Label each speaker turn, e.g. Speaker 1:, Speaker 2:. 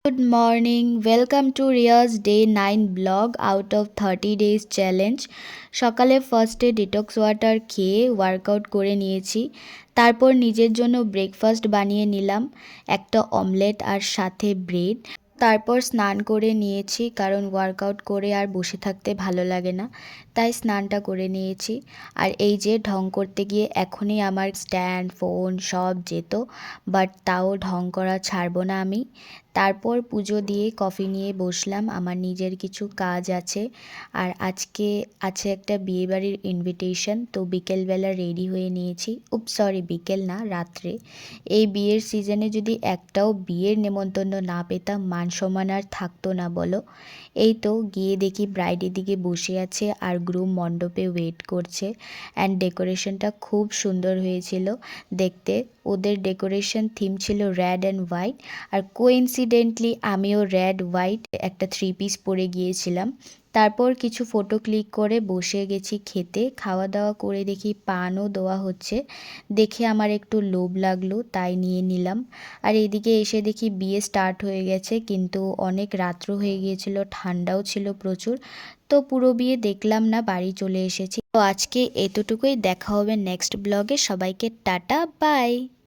Speaker 1: Good morning. Welcome to Ria's Day 9 blog out of 30 days challenge. সকালে ফার্স্টে detox water খেয়ে workout করে নিয়েছি। তারপর নিজের জন্য ব্রেকফাস্ট বানিয়ে নিলাম, একটা অমলেট আর সাথে ব্রেড। তারপর স্নান করে নিয়েছি, কারণ ওয়ার্কআউট করে আর বসে থাকতে ভালো লাগে না, তাই স্নানটা করে নিয়েছি। আর এই যে ঢং করতে গিয়ে এখনই আমার স্ট্যান্ড ফোন সব যেত, বাট তাও ঢং করা ছাড়বো না আমি। তারপর পুজো দিয়ে কফি নিয়ে বসলাম, আমার নিজের কিছু কাজ আছে। আর আজকে আছে একটা বিয়েবাড়ির ইনভিটেশন, তো বিকেলবেলা রেডি হয়ে নিয়েছি। সরি, বিকেল না, রাত্রে। এই বিয়ের সিজনে যদি একটাও বিয়ের নেমন্তন্ন না পেতাম, মান সম্মান আর থাকতো না বলো। এই তো গিয়ে দেখি ব্রাইড এদিকে বসে আছে আর গ্রুম মণ্ডপে ওয়েট করছে। অ্যান্ড ডেকোরেশনটা খুব সুন্দর হয়েছিল দেখতে। ওদের ডেকোরেশন থিম ছিল রেড অ্যান্ড হোয়াইট, আর কোইন্সিডেন্টলি আমিও রেড হোয়াইট একটা 3 পিস পরে গিয়েছিলাম। তারপর কিছু ফটো ক্লিক করে বসে গেছি খেতে। খাওয়া দাওয়া করে দেখি পানও দেওয়া হচ্ছে, দেখে আমার একটু লোভ লাগলো, তাই নিয়ে নিলাম। আর এদিকে এসে দেখি বিয়ে স্টার্ট হয়ে গেছে, কিন্তু অনেক রাত্র হয়ে গিয়েছিল, ঠান্ডাও ছিল প্রচুর। তো পুরো বিয়ে দেখলাম না, বাড়ি চলে এসেছি। তো আজকে এতটুকুই, দেখা হবে নেক্সট ব্লগে। সবাইকে টাটা, বাই।